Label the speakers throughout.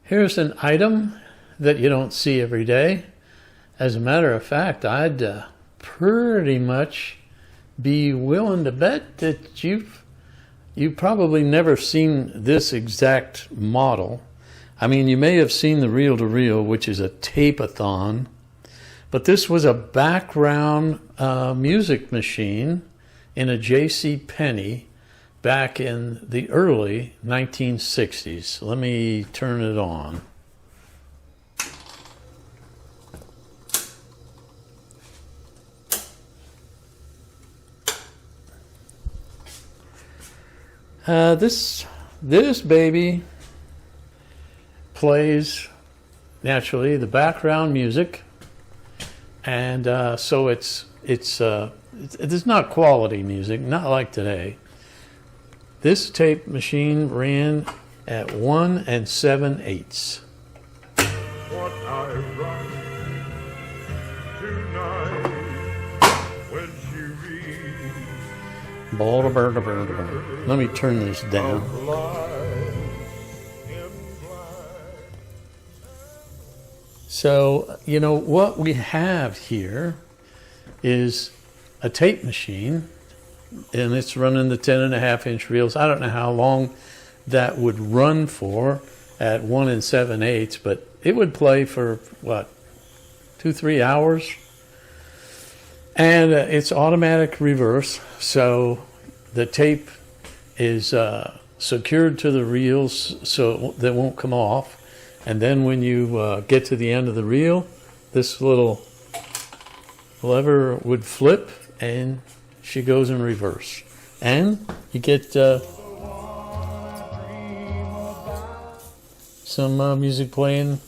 Speaker 1: Here's an item that you don't see every day. As a matter of fact, I'd pretty much be willing to bet that you've probably never seen this exact model. I mean, you may have seen the reel-to-reel, which is a TapeAthon, but this was a background music machine in a J.C. Penney back in the early 1960s. Let me turn it on. This baby plays naturally the background music, and so it's not quality music, not like today. This tape machine ran at 1 7/8. What I run tonight when you read. Let me turn this down. So, you know, what we have here is a tape machine, and it's running the 10.5-inch reels. I don't know how long that would run for at 1 7/8, but it would play for, what, 2-3 hours? And it's automatic reverse, so the tape is secured to the reels so that won't come off. And then when you get to the end of the reel, this little lever would flip and she goes in reverse. And you get some music playing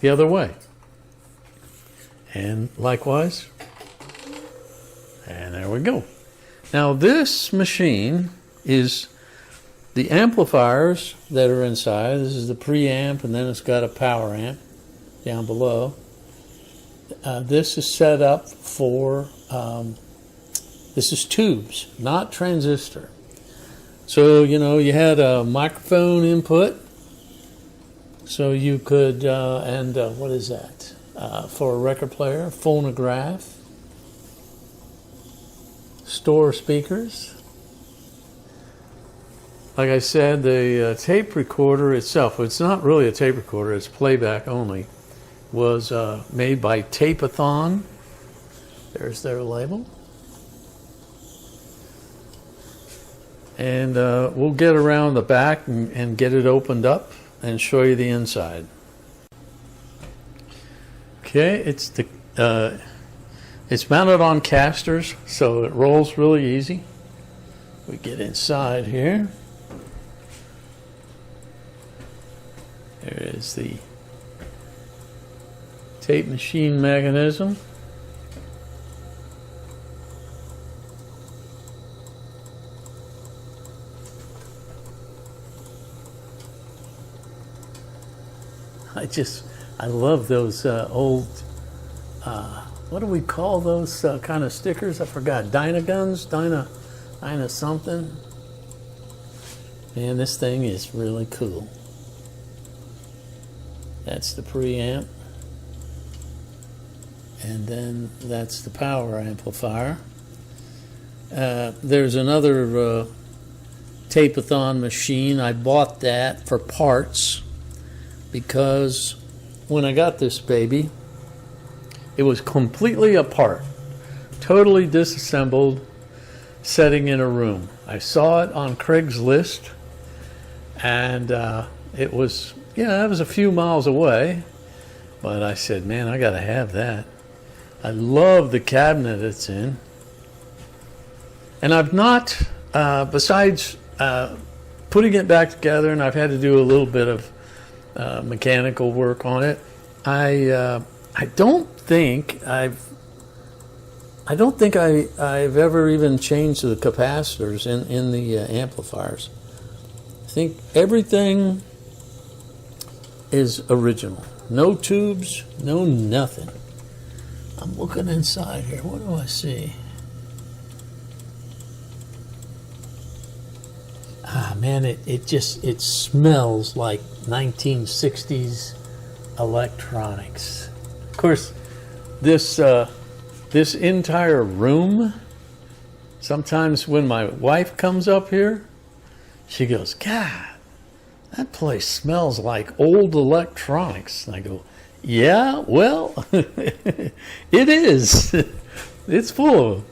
Speaker 1: the other way. And likewise. And there we go. Now this machine is the amplifiers that are inside. This is the preamp, and then it's got a power amp down below. This is set up for, this is tubes, not transistor. So, you know, you had a microphone input, so you could, what is that? For a record player, phonograph, store speakers. Like I said, the tape recorder itself, it's not really a tape recorder, it's playback only, was made by TapeAthon. There's their label. And we'll get around the back and get it opened up and show you the inside. Okay, it's mounted on casters, so it rolls really easy. We get inside here. There is the tape machine mechanism. I love those old, what do we call those kind of stickers? I forgot. Dynaguns? Dyna something. Man, this thing is really cool. That's the preamp. And then that's the power amplifier. There's another TapeAthon machine. I bought that for parts because when I got this baby, it was completely apart, totally disassembled, sitting in a room. I saw it on Craigslist, and it was, it was a few miles away, but I said, man, I gotta have that. I love the cabinet it's in. And I've not, besides putting it back together, and I've had to do a little bit of mechanical work on it, I don't think I've ever even changed the capacitors in the amplifiers. I think everything is original. No tubes, no nothing. I'm looking inside here. What do I see? Ah, man, it smells like 1960s electronics. Of course, this entire room, sometimes when my wife comes up here, she goes, God, that place smells like old electronics. And I go, yeah, well, it is. It's full of them.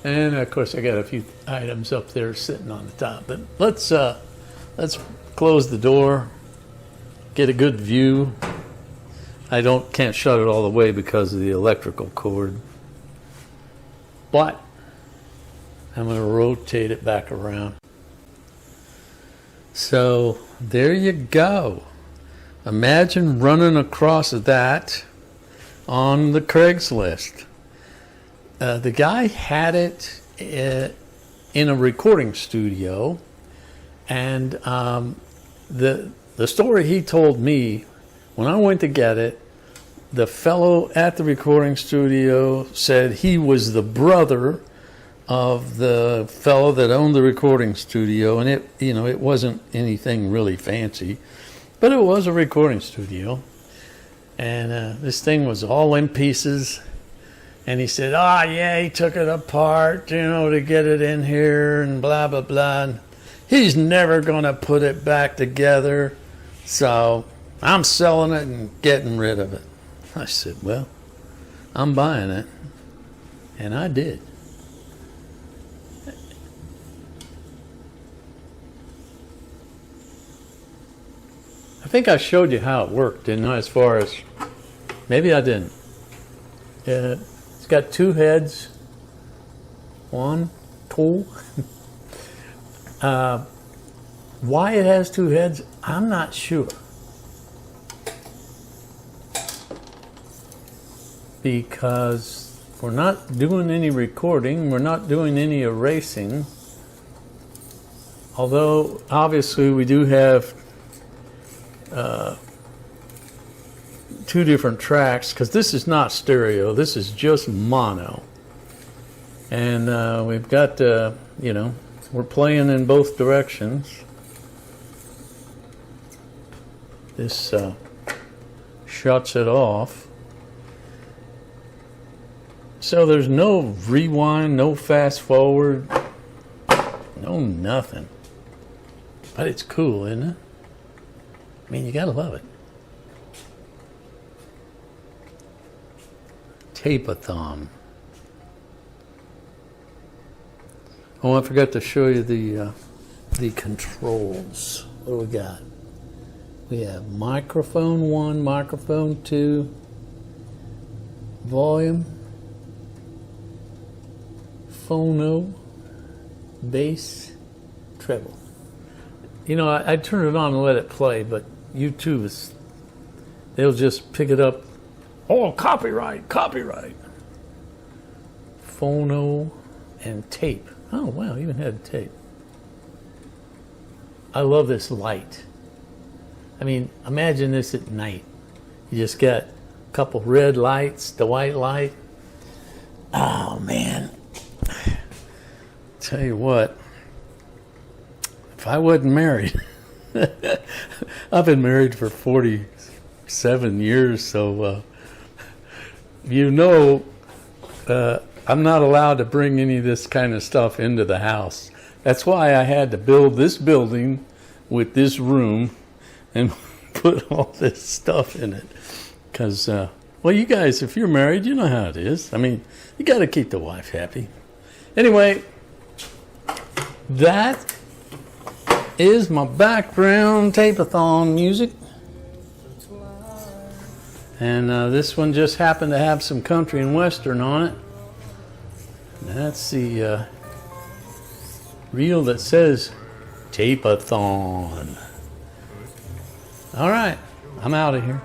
Speaker 1: And of course, I got a few items up there sitting on the top. But let's close the door, get a good view. I can't shut it all the way because of the electrical cord. But I'm going to rotate it back around. So there you go. Imagine running across that on the Craigslist. The guy had it in a recording studio, and the story he told me, when I went to get it, the fellow at the recording studio said he was the brother of the fellow that owned the recording studio, and it wasn't anything really fancy, but it was a recording studio, and this thing was all in pieces. And he said, yeah, he took it apart, to get it in here and blah, blah, blah. And he's never going to put it back together. So I'm selling it and getting rid of it. I said, well, I'm buying it. And I did. I think I showed you how it worked, didn't I? As far as, maybe I didn't. It's got two heads. One, two. Why it has two heads, I'm not sure. Because we're not doing any recording, we're not doing any erasing. Although, obviously, we do have two different tracks, because this is not stereo, this is just mono. And we've got, we're playing in both directions. This shuts it off. So there's no rewind, no fast forward, no nothing. But it's cool, isn't it? I mean, you gotta love it. TapeAthon. Oh, I forgot to show you the controls. What do we got? We have microphone 1, microphone 2, volume, phono, bass, treble. I turn it on and let it play, but YouTube they'll just pick it up. Oh, copyright. Phono and tape. Oh, wow, even had tape. I love this light. I mean, imagine this at night. You just got a couple red lights, the white light. Oh, man. Tell you what, if I wasn't married, I've been married for 47 years, so I'm not allowed to bring any of this kind of stuff into the house. That's why I had to build this building with this room and put all this stuff in it. Because, well, you guys, if you're married, you know how it is. I mean, you got to keep the wife happy. Anyway, that is my background TapeAthon music. And this one just happened to have some country and western on it. That's the reel that says TapeAthon. All right, I'm out of here.